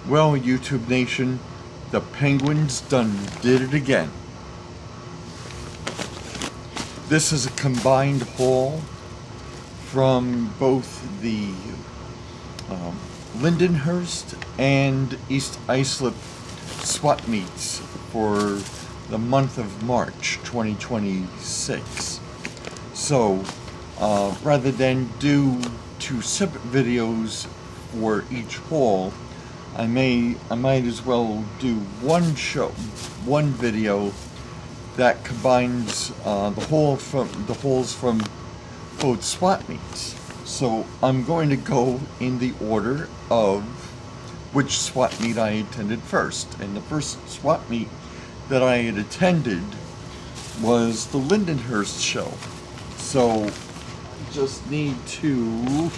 Well, YouTube Nation, the Penguins done did it again. This is a combined haul from both the Lindenhurst and East Islip swap meets for the month of March 2026. So, rather than do two separate videos for each haul, I might as well do one video that combines the holes from both swap meets. So I'm going to go in the order of which swap meet I attended first. And the first swap meet that I had attended was the Lindenhurst show. So I just need to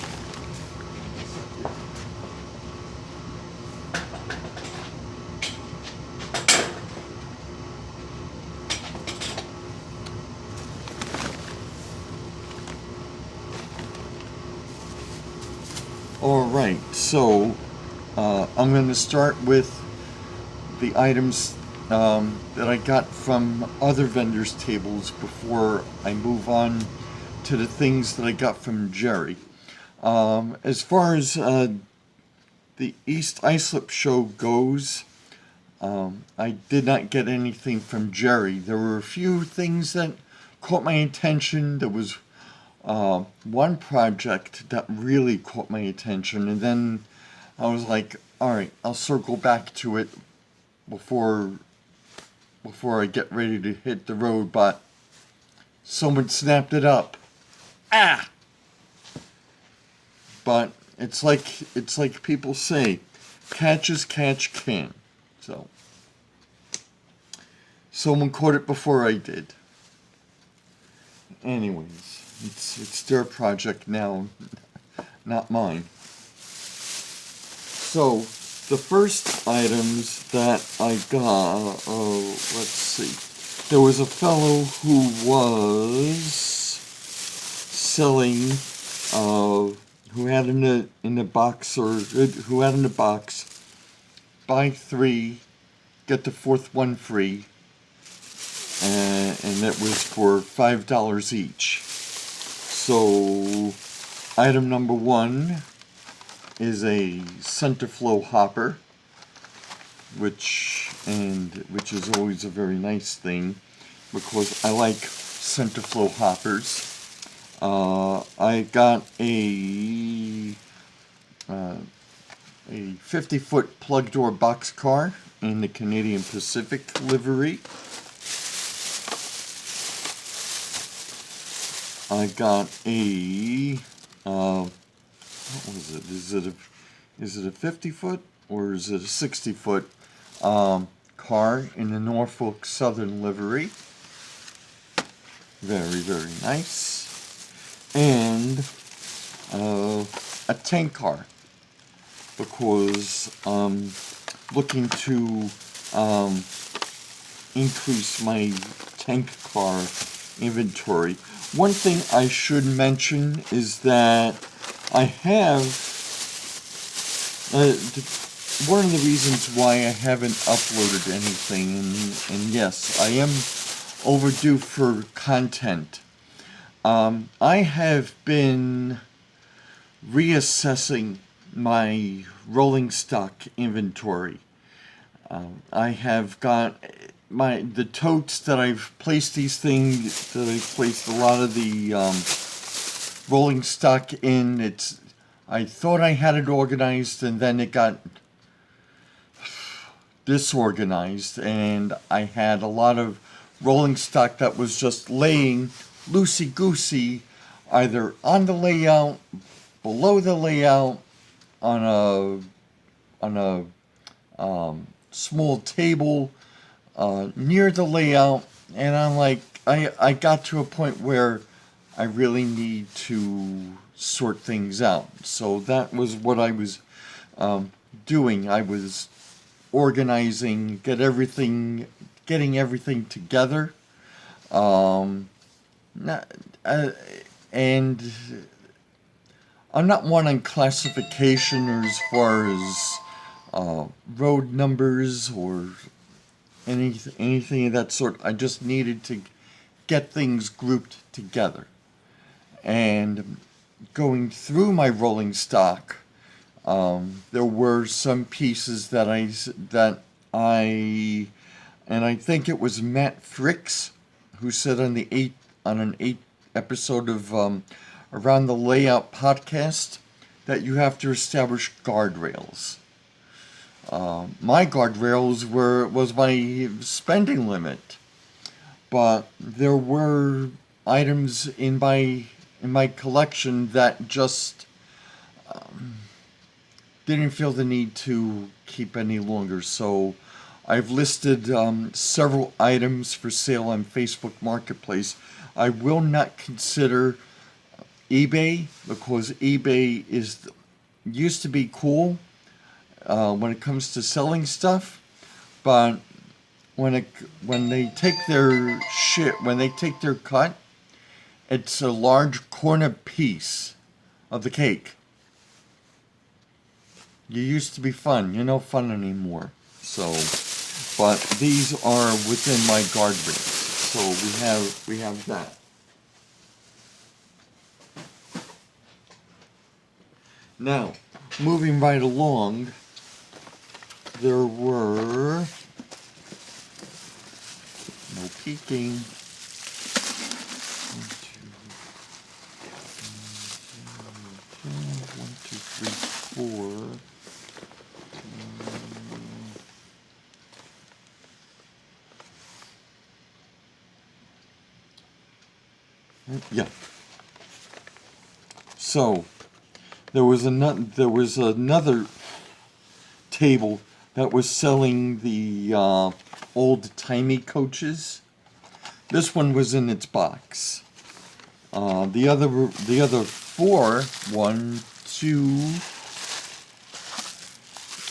Alright, so I'm going to start with the items that I got from other vendors' tables before I move on to the things that I got from Jerry. As far as the East Islip show goes, I did not get anything from Jerry. There were a few things that caught my attention. There was one project that really caught my attention, and then I was like, alright, I'll circle back to it before I get ready to hit the road, but someone snapped it up. But it's like people say, catch as catch can. So someone caught it before I did. Anyways, it's their project now, not mine. So the first items that I got, let's see. There was a fellow who was selling, who had in the box, buy 3, get the 4th one free, and that was for $5 each. So item number 1 is a center flow hopper, which is always a very nice thing because I like center flow hoppers. I got a 50-foot plug door box car in the Canadian Pacific livery. I got a what was it? Is it a 50-foot or is it a 60-foot car in the Norfolk Southern livery? Very, very nice. And a tank car, because I'm looking to increase my tank car inventory. One thing I should mention is that I have one of the reasons why I haven't uploaded anything, and yes, I am overdue for content. I have been reassessing my rolling stock inventory. I have got the totes that I've placed a lot of the rolling stock in. I thought I had it organized, and then it got disorganized, and I had a lot of rolling stock that was just laying loosey-goosey, either on the layout, below the layout, on a small table near the layout, and I'm like, I got to a point where I really need to sort things out. So that was what I was doing. I was organizing, getting everything together, and I'm not one on classification or as far as road numbers or anything of that sort. I just needed to get things grouped together. And going through my rolling stock, there were some pieces and I think it was Matt Fricks who said on an 8 episode of Around the Layout podcast that you have to establish guardrails. My guardrails was my spending limit, but there were items in my collection that just didn't feel the need to keep any longer. So I've listed several items for sale on Facebook Marketplace. I will not consider eBay because eBay used to be cool when it comes to selling stuff, but when they take their cut, it's a large corner piece of the cake. You used to be fun. You're no fun anymore. So, but these are within my guardrails. So we have that. Now, moving right along, there were no peeking. 1, 2, 3, 4. Yeah. So there was another table that was selling the old-timey coaches. This one was in its box. The other 4, 1, 2.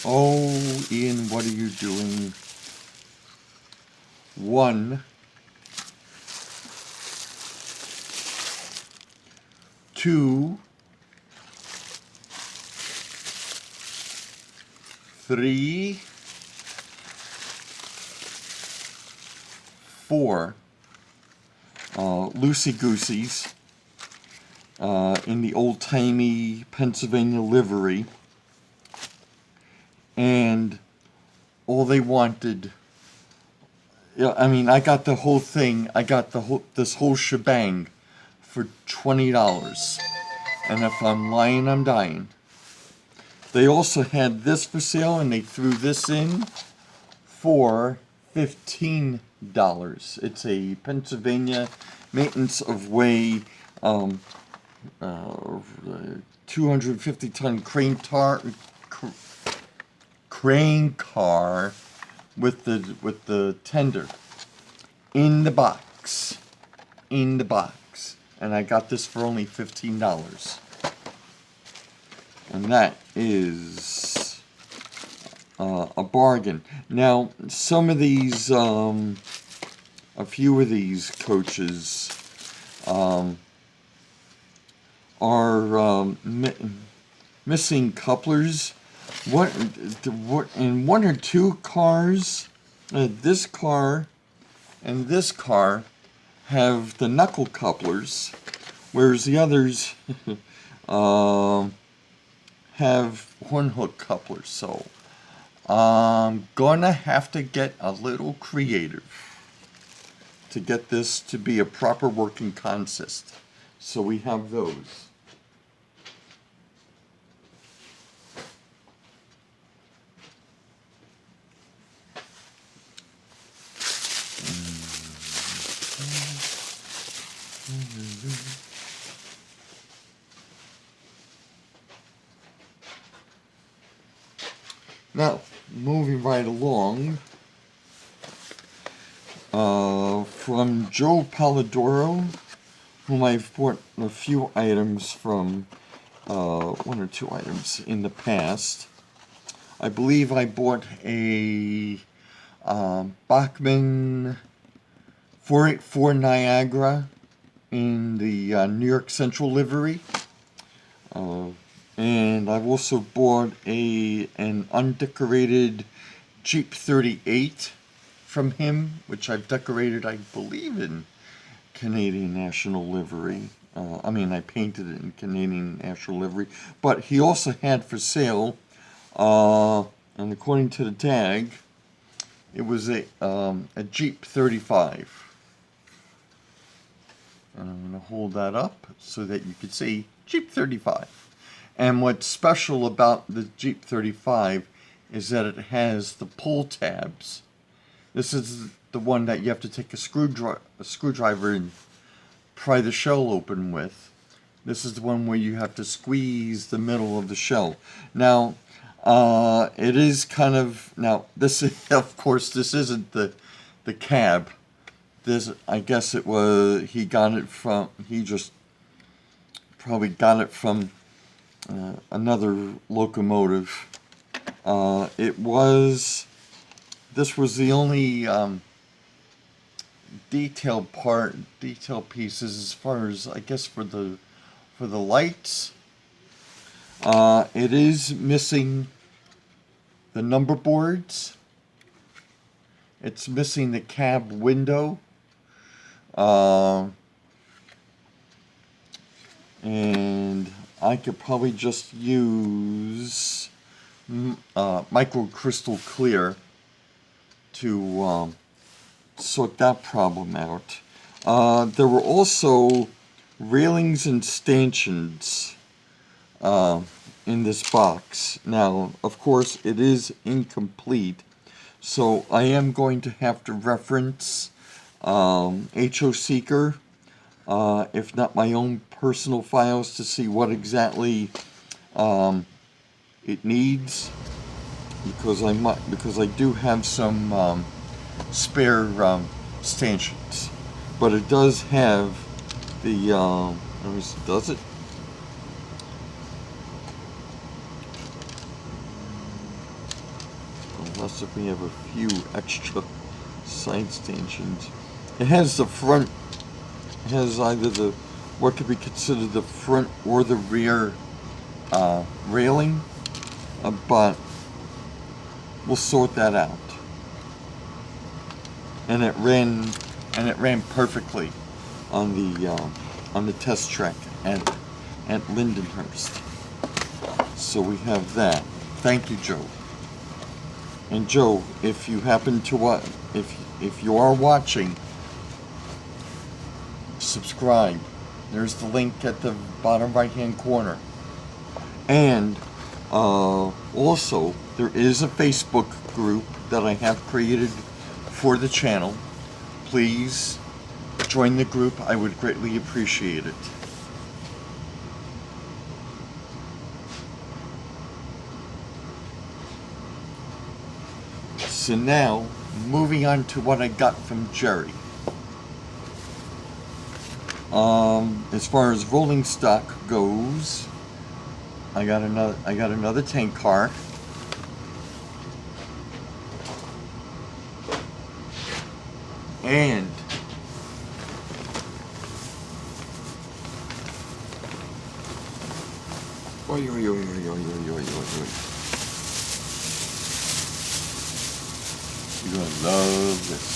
Oh, Ian, what are you doing? 1, 2, 3, 4 loosey-gooseys in the old-timey Pennsylvania livery, and all they wanted. I mean, I got the whole thing. I got this whole shebang for $20, and if I'm lying, I'm dying. They also had this for sale, and they threw this in for $15. It's a Pennsylvania maintenance of way 250-ton crane car with the tender in the box, and I got this for only $15, and that is a bargain. Now, some of these, a few of these coaches are missing couplers. In 1 or 2 cars, this car and this car have the knuckle couplers, whereas the others have horn hook couplers. So I'm gonna have to get a little creative to get this to be a proper working consist. So we have those. Now, moving right along, from Joe Palladoro, whom I've bought a few items from, 1 or 2 items in the past. I believe I bought a Bachmann 484 Niagara in the New York Central livery And I've also bought an undecorated Jeep 38 from him, which I've decorated, I believe, in Canadian national livery. I painted it in Canadian national livery. But he also had for sale, and according to the tag, it was a Jeep 35. And I'm going to hold that up so that you can see Jeep 35. And what's special about the Jeep 35 is that it has the pull tabs. This is the one that you have to take a screwdriver and pry the shell open with. This is the one where you have to squeeze the middle of the shell. Now, it is kind of, now this is, of course, this isn't the cab. This, I guess it was, he just probably got it from another locomotive. This was the only detail pieces as far as, I guess, for the lights. It is missing the number boards. It's missing the cab window. And I could probably just use micro crystal clear to sort that problem out. There were also railings and stanchions in this box. Now, of course, it is incomplete, so I am going to have to reference HO Seeker, if not my own personal files, to see what exactly it needs, because I do have some spare stanchions, but it does have the let me see, does it? Unless if we have a few extra side stanchions. It has the front, it has either the, what could be considered the front or the rear railing, but we'll sort that out. And it ran perfectly on the test track at Lindenhurst. So we have that. Thank you, Joe. And Joe, if you happen to if you are watching, subscribe. There's the link at the bottom right-hand corner. And also, there is a Facebook group that I have created for the channel. Please join the group. I would greatly appreciate it. So now, moving on to what I got from Jerry. As far as rolling stock goes, I got another tank car. And you're gonna love this.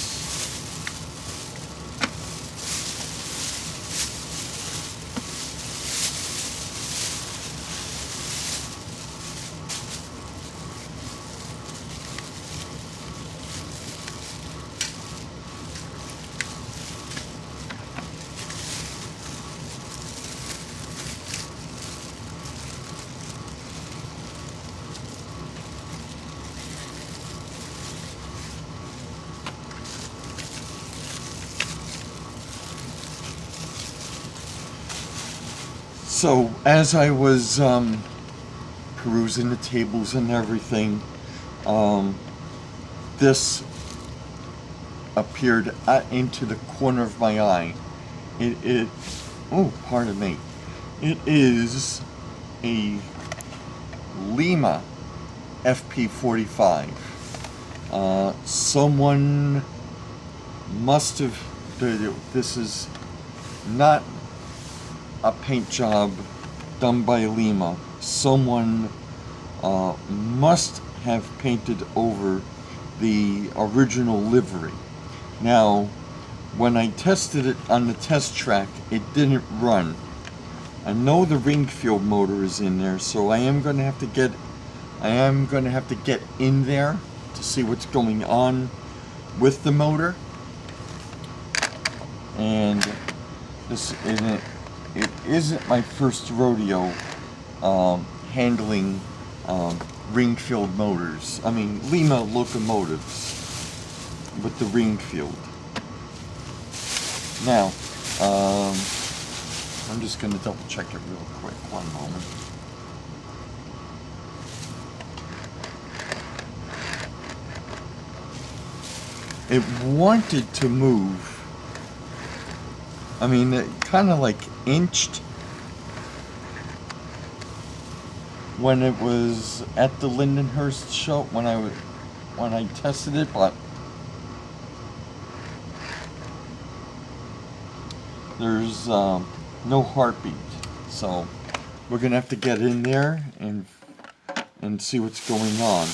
So, as I was perusing the tables and everything, this appeared into the corner of my eye. Oh, pardon me. It is a Lima FP45. Someone must have, this is not a paint job done by Lima. someone must have painted over the original livery. Now, when I tested it on the test track, it didn't run. I know the Ringfield motor is in there, so I am going to have to get in there to see what's going on with the motor. And it isn't my first rodeo handling Ringfield motors. I mean Lima locomotives with the Ringfield. Now, I'm just going to double check it real quick. One moment. It wanted to move. I mean, it kind of like inched when it was at the Lindenhurst show when I tested it, but there's no heartbeat. So we're gonna have to get in there and see what's going on.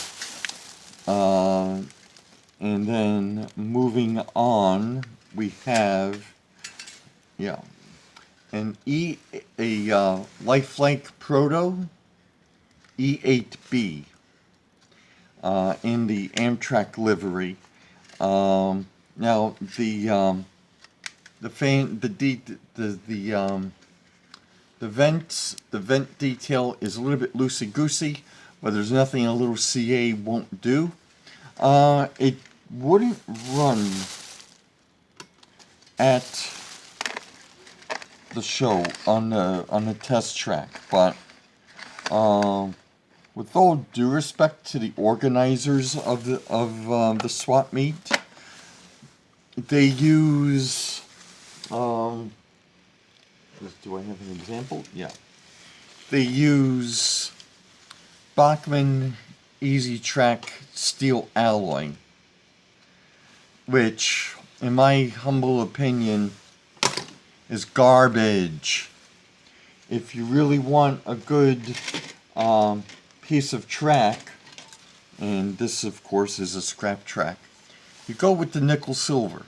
And then moving on, we have an lifelike Proto E8B in the Amtrak livery. Now the vent detail is a little bit loosey-goosey, but there's nothing a little CA won't do. It wouldn't run at the show on the test track, but with all due respect to the organizers of the swap meet, they use do I have an example? Yeah. They use Bachmann Easy Track steel alloy, which, in my humble opinion, is garbage. If you really want a good piece of track, and this of course is a scrap track, you go with the nickel silver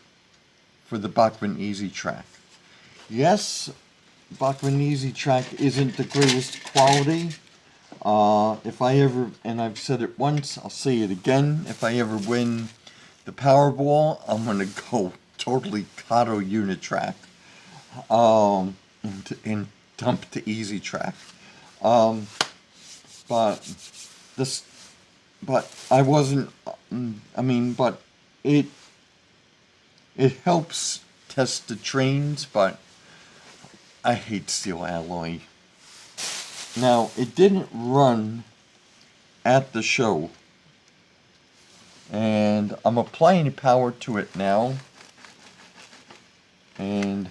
for the Bachmann Easy Track. Yes, Bachmann Easy Track isn't the greatest quality. If I ever, and I've said it once, I'll say it again, if I ever win the Powerball, I'm going to go totally Kato Unitrack and dump to Easy Track. But I wasn't, but it helps test the trains, but I hate steel alloy. Now, it didn't run at the show, and I'm applying power to it now, and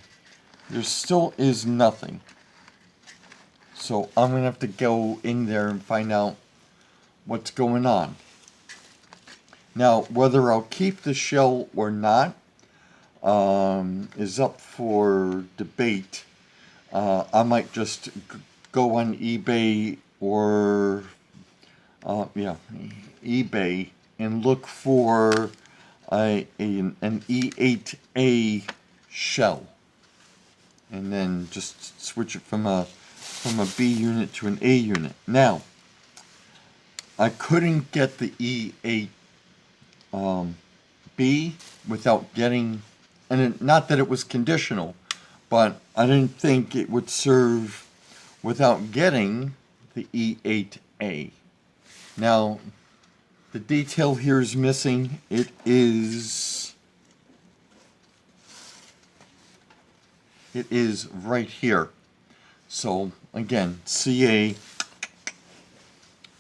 there still is nothing. So I'm going to have to go in there and find out what's going on. Now, whether I'll keep the shell or not is up for debate. I might just go on eBay or eBay and look for an E8A shell, and then just switch it from a B unit to an A unit. Now, I couldn't get the E8B without getting, and not that it was conditional, but I didn't think it would serve without getting the E8A. Now, the detail here is missing. It is right here. So again, CA,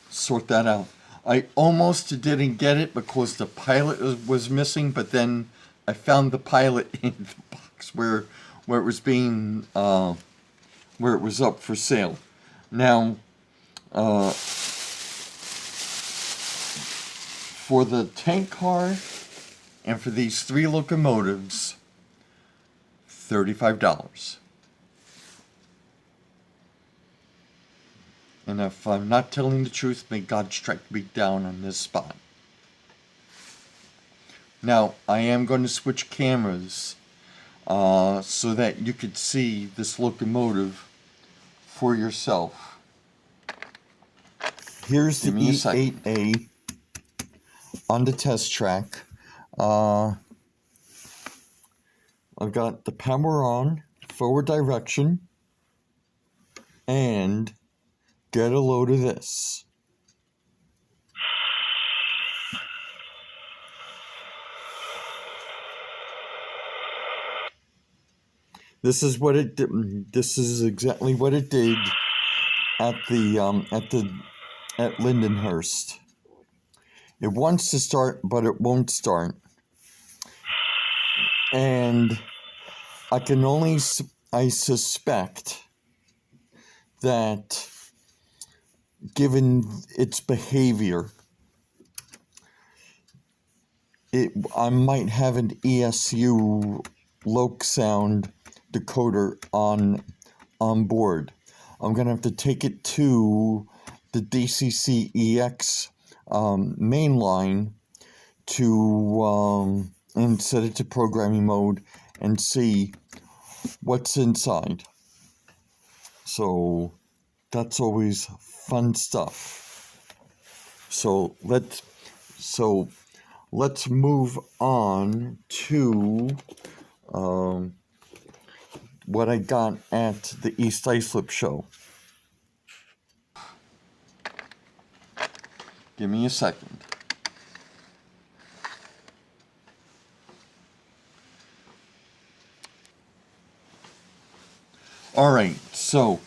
sort that out. I almost didn't get it because the pilot was missing, but then I found the pilot in the box where it was being where it was up for sale. Now, for the tank car and for these 3 locomotives, $35. And if I'm not telling the truth, may God strike me down on this spot. Now, I am going to switch cameras so that you could see this locomotive for yourself. Here's the E8A on the test track. I've got the power on, forward direction, and get a load of this. This is what it did. This is exactly what it did at Lindenhurst. It wants to start, but it won't start. And I suspect that given its behavior, I might have an ESU loc sound decoder on board. I'm gonna have to take it to the DCC EX main line to and set it to programming mode and see what's inside. So that's always fun stuff. So let's move on to what I got at the East Islip show. Give me a second. Alright, so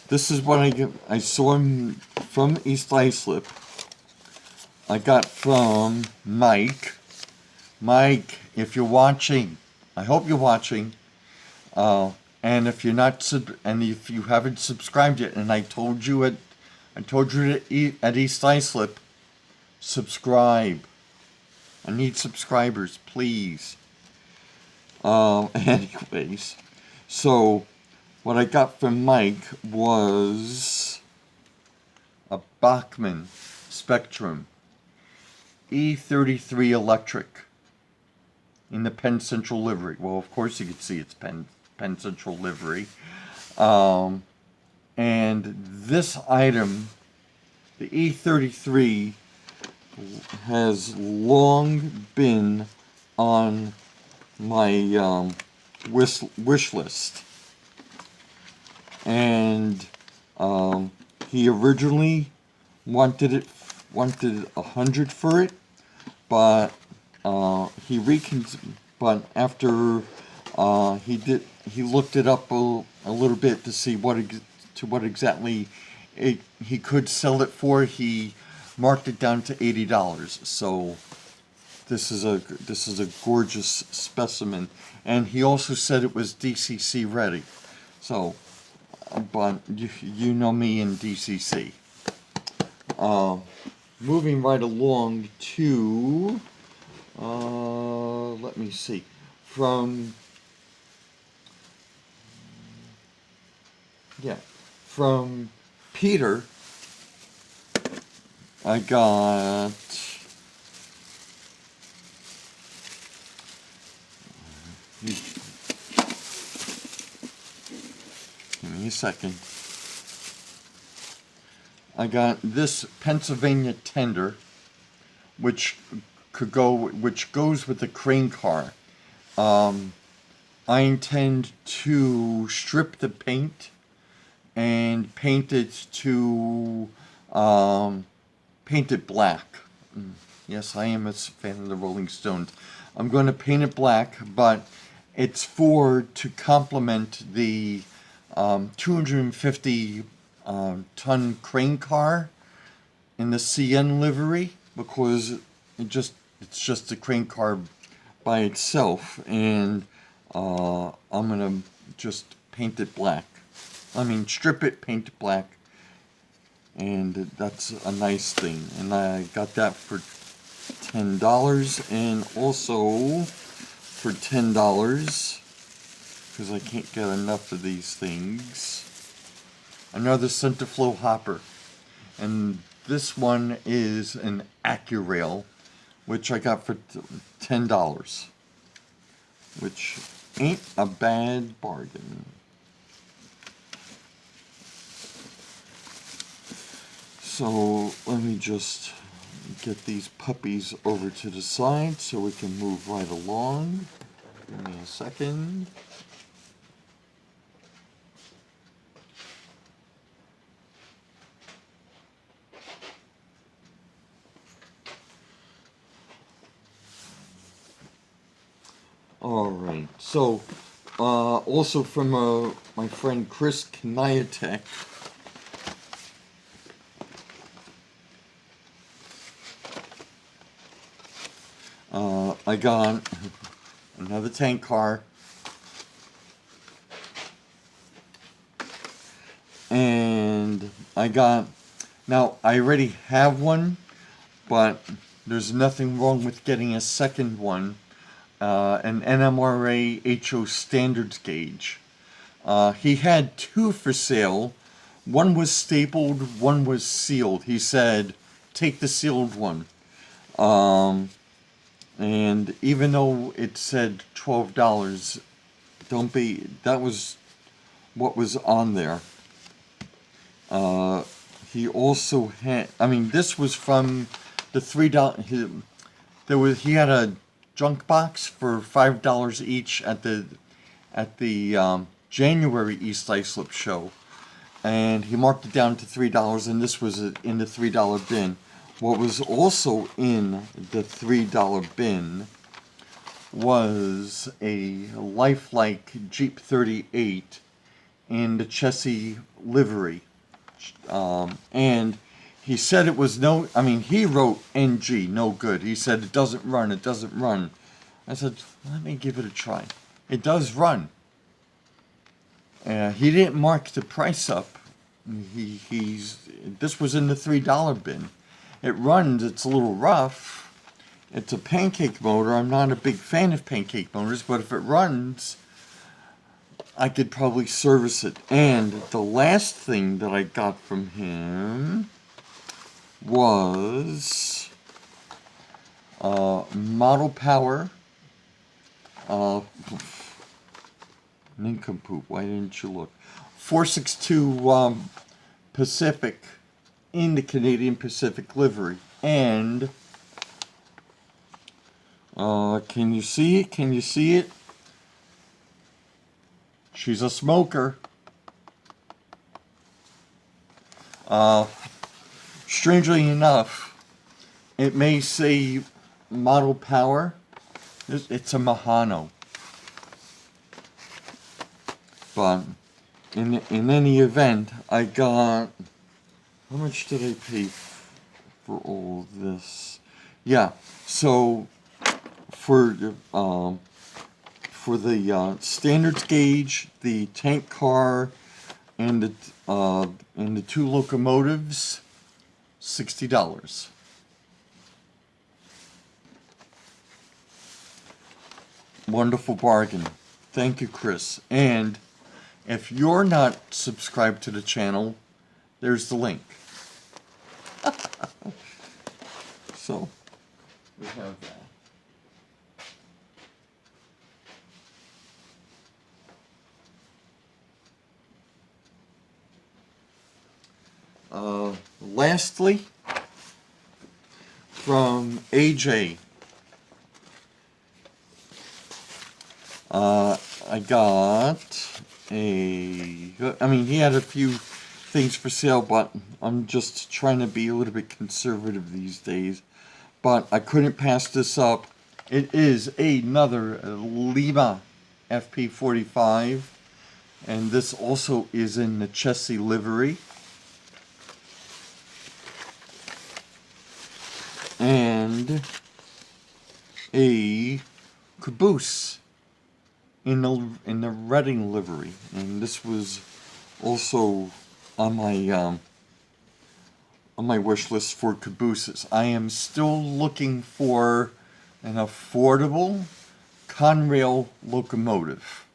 this is what I saw from East Islip. I got from Mike. Mike, if you're watching, I hope you're watching. And if you're not and if you haven't subscribed yet, and I told you at East Islip, subscribe. I need subscribers, please. Anyways, so what I got from Mike was a Bachmann Spectrum E33 electric in the Penn Central livery. Well, of course you could see it's Penn Central livery. And this item, the E33, has long been on my wish list. And he originally wanted 100 for it, but but after he looked it up a little bit to see what exactly he could sell it for. He marked it down to $80. So this is a gorgeous specimen, and he also said it was DCC ready. So, but you know me in DCC. Moving right along to, let me see, from Peter, I got give me a second. I got this Pennsylvania tender, which goes with the crane car. I intend to strip the paint and paint it black. Yes, I am a fan of the Rolling Stones. I'm going to paint it black, but it's to complement the 250 ton crane car in the CN livery, because it's just a crane car by itself, and I'm gonna just paint it black. I mean, strip it, paint it black, and that's a nice thing. And I got that for $10, and also for $10, because I can't get enough of these things, another Centerflow hopper. And this one is an AccuRail, which I got for $10, which ain't a bad bargain. So let me just get these puppies over to the side so we can move right along. Give me a second. All right. So, also from my friend Chris Kniatek. I got another tank car. And now I already have one, but there's nothing wrong with getting a second one. An NMRA HO standards gauge. He had two for sale. One was stapled, one was sealed. He said, take the sealed one. And even though it said $12, that was what was on there. He also had, this was from the $3, he had a junk box for $5 each at the January East Islip show, and he marked it down to $3, and this was in the $3 bin. What was also in the $3 bin was a lifelike Jeep 38 in the Chessie livery, and he said it was he wrote NG, no good. He said it doesn't run, it doesn't run. I said, let me give it a try. It does run. He didn't mark the price up. This was in the $3 bin. It runs, it's a little rough. It's a pancake motor. I'm not a big fan of pancake motors, but if it runs, I could probably service it. And the last thing that I got from him was Model Power. Nincompoop, why didn't you look? 462 Pacific in the Canadian Pacific livery. And can you see it? Can you see it? She's a smoker. Strangely enough, it may say Model Power. It's a Mahano. But in any event, I got, how much did I pay for all of this? Yeah, so for the standards gauge, the tank car, and the two locomotives, $60. Wonderful bargain. Thank you, Chris. And if you're not subscribed to the channel, there's the link. So, we have that. Lastly, from AJ, I got he had a few things for sale, but I'm just trying to be a little bit conservative these days. But I couldn't pass this up. It is another Lima FP45, and this also is in the Chessie livery. And a caboose in the Reading livery, and this was also on my wish list for cabooses. I am still looking for an affordable Conrail locomotive.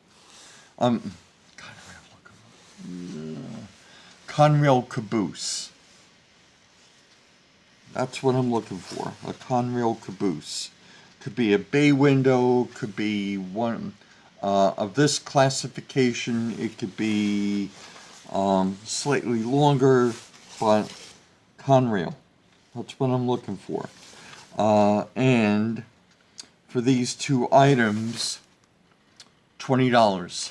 Conrail caboose. That's what I'm looking for, a Conrail caboose. Could be a bay window, could be one of this classification, it could be slightly longer, but Conrail. That's what I'm looking for. And for these two items, $20.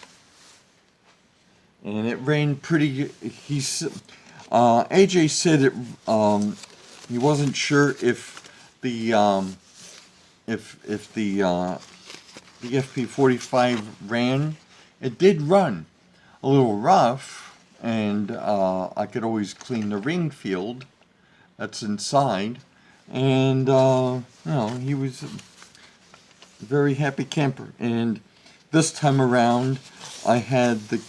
And it rained pretty. AJ said it. He wasn't sure if the FP45 ran. It did run a little rough, and I could always clean the ring field that's inside. And he was a very happy camper. And this time around, I had the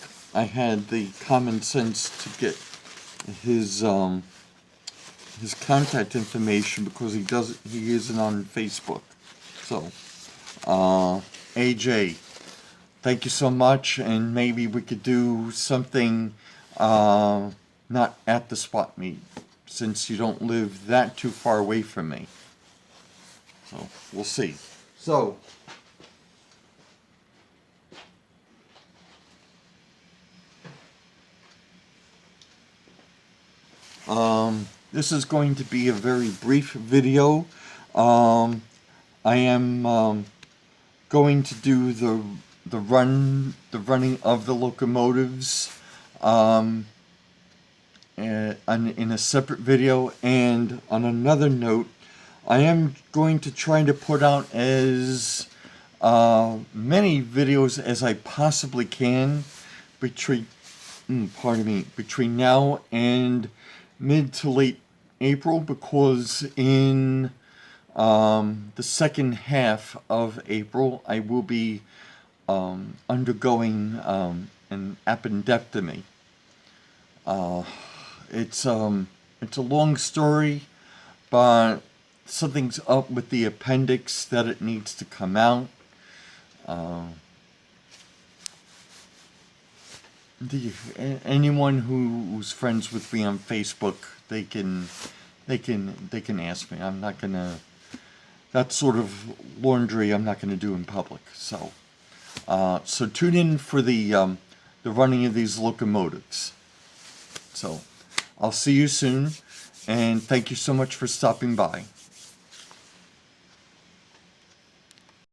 common sense to get his contact information, because he isn't on Facebook. So AJ, thank you so much, and maybe we could do something not at the swap meet, since you don't live that too far away from me. So we'll see. So this is going to be a very brief video. I am going to do the running of the locomotives in a separate video. And on another note, I am going to try to put out as many videos as I possibly can between now and mid to late April, because in the second half of April I will be undergoing an appendectomy. It's a long story, but something's up with the appendix that it needs to come out. Anyone who's friends with me on Facebook, they can ask me. I'm not gonna. That sort of laundry I'm not gonna do in public. So tune in for the running of these locomotives. So I'll see you soon, and thank you so much for stopping by.